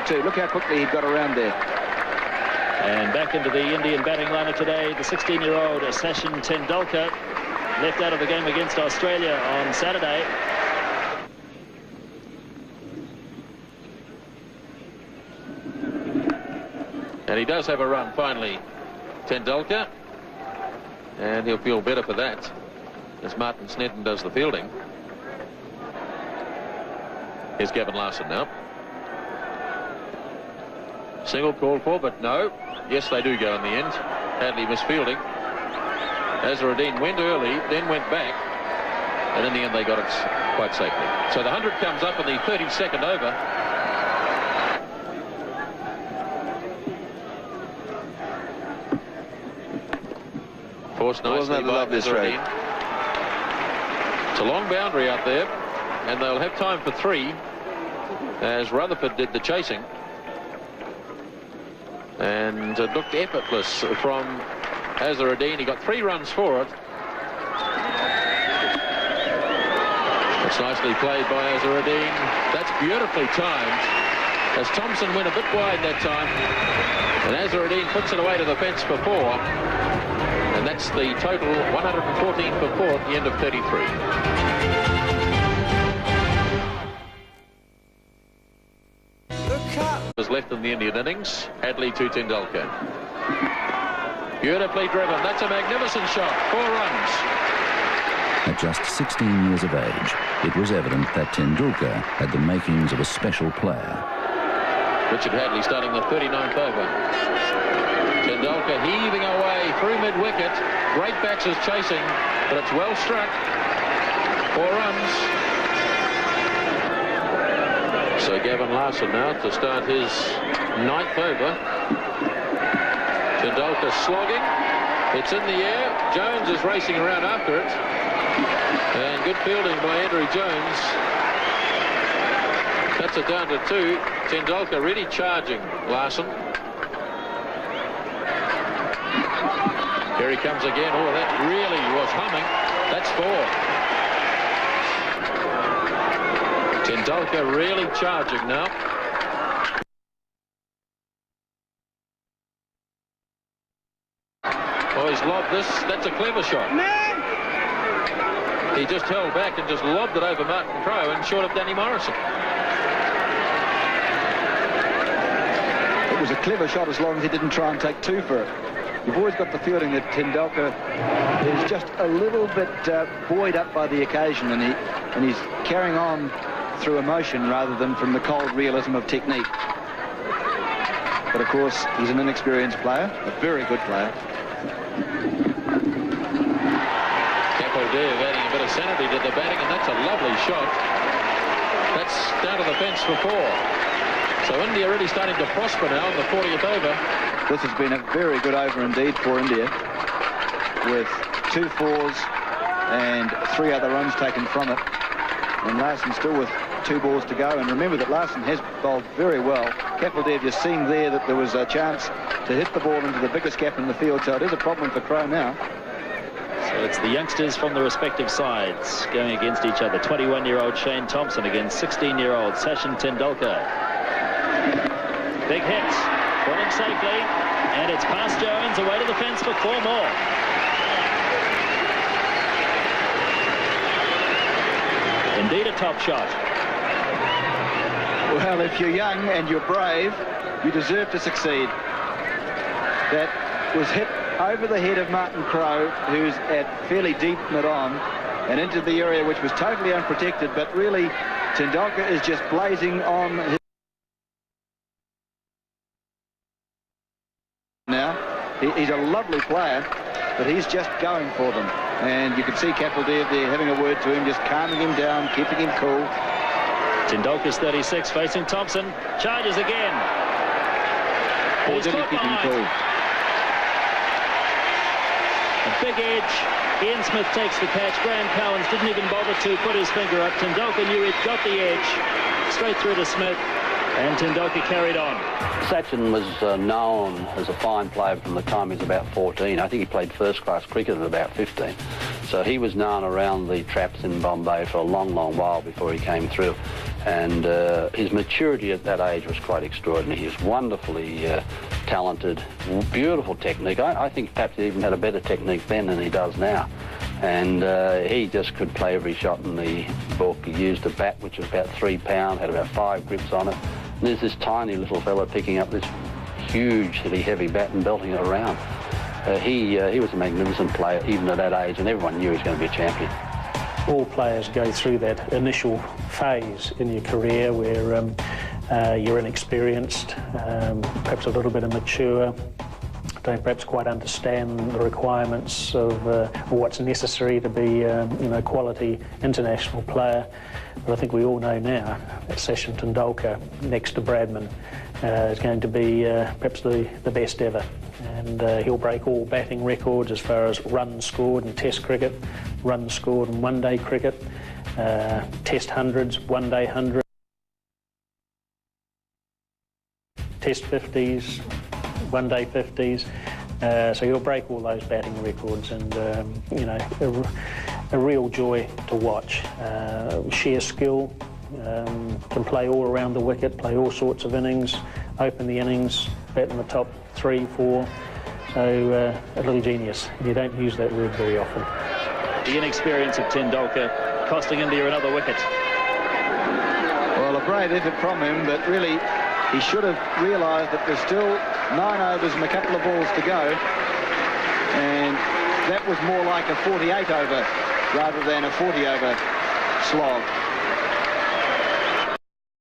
too. Look how quickly he got around there. And back into the Indian batting lineup today, the 16-year-old Sachin Tendulkar, left out of the game against Australia on Saturday. And he does have a run finally, Tendulkar, and he'll feel better for that as Martin Snedden does the fielding. Here's Gavin Larson now. Single called for, but no. Yes, they do go in the end. Hadley misfielding. Azharuddin went early, then went back, and in the end they got it quite safely. So the 100 comes up in the 32nd over. Forced nicely by Azharuddin. It's a long boundary out there, and they'll have time for 3 as Rutherford did the chasing. And it looked effortless from Azharuddin. He got 3 runs for it. It's nicely played by Azharuddin. That's beautifully timed, as Thompson went a bit wide that time, and Azharuddin puts it away to the fence for 4. And that's the total, 114 for 4 at the end of 33. Was left in the Indian innings. Hadley to Tendulkar. Beautifully driven. That's a magnificent shot. 4 runs. At just 16 years of age, it was evident that Tendulkar had the makings of a special player. Richard Hadley starting the 39th over. Tendulkar heaving away through mid-wicket. Great backs chasing, but it's well struck. 4 runs. So Gavin Larson now to start his 9th over. Tendulkar slogging. It's in the air. Jones is racing around after it. And good fielding by Andrew Jones. That's it down to 2. Tendulkar really charging Larson. Here he comes again. Oh, that really was humming. That's 4. Tendulkar really charging now. Oh, he's lobbed this. That's a clever shot. He just held back and just lobbed it over Martin Crowe and short of Danny Morrison. It was a clever shot as long as he didn't try and take 2 for it. You've always got the feeling that Tendulkar is just a little bit buoyed up by the occasion, and he's carrying on through emotion rather than from the cold realism of technique. But of course, he's an inexperienced player, a very good player. Kapildev adding a bit of sanity to the batting, and that's a lovely shot. That's down to the fence for 4. So India really starting to prosper now in the 40th over. This has been a very good over indeed for India, with 2 4s and 3 other runs taken from it. And Larson still with 2 balls to go. And remember that Larson has bowled very well. Kapildev, you've seen there that there was a chance to hit the ball into the biggest gap in the field. So it is a problem for Crowe now. So it's the youngsters from the respective sides going against each other. 21-year-old Shane Thompson against 16-year-old Sachin Tendulkar. Big hit. Caught him safely. And it's past Jones, away to the fence for 4 more. Indeed a top shot. Well, if you're young and you're brave, you deserve to succeed. That was hit over the head of Martin Crowe, who's at fairly deep mid-on, and into the area which was totally unprotected, but really Tendulkar is just blazing on his... Now, he's a lovely player, but he's just going for them. And you can see Kapildev there having a word to him, just calming him down, keeping him cool. Tendulkar's 36, facing Thompson. Charges again. Or did he keep him cool? A big edge. Ian Smith takes the catch. Graham Cowans didn't even bother to put his finger up. Tendulkar knew he'd got the edge. Straight through to Smith. And Tendulkar carried on. Sachin was known as a fine player from the time he was about 14. I think he played first-class cricket at about 15. So he was known around the traps in Bombay for a long, long while before he came through. And his maturity at that age was quite extraordinary. He was wonderfully talented, beautiful technique. I think perhaps he even had a better technique then than he does now. And he just could play every shot in the book. He used a bat which was about 3 pounds, had about 5 grips on it. And there's this tiny little fella picking up this hugely heavy bat and belting it around. He was a magnificent player even at that age, and everyone knew he was going to be a champion. All players go through that initial phase in your career where you're inexperienced, perhaps a little bit immature, don't perhaps quite understand the requirements of what's necessary to be a quality international player. But I think we all know now that Sachin Tendulkar, next to Bradman, is going to be perhaps the best ever. And he'll break all batting records as far as runs scored in Test cricket, runs scored in one-day cricket, Test hundreds, one-day hundreds, Test 50s, one-day 50s. So he'll break all those batting records, and a real joy to watch. Sheer skill, can play all around the wicket, play all sorts of innings, open the innings, bat in the top 3, 4. So a little genius. You don't use that word very often. The inexperience of Tendulkar costing India another wicket. Well, a brave effort from him, but really he should have realised that there's still 9 overs and a couple of balls to go, and that was more like a 48 over rather than a 40 over slog.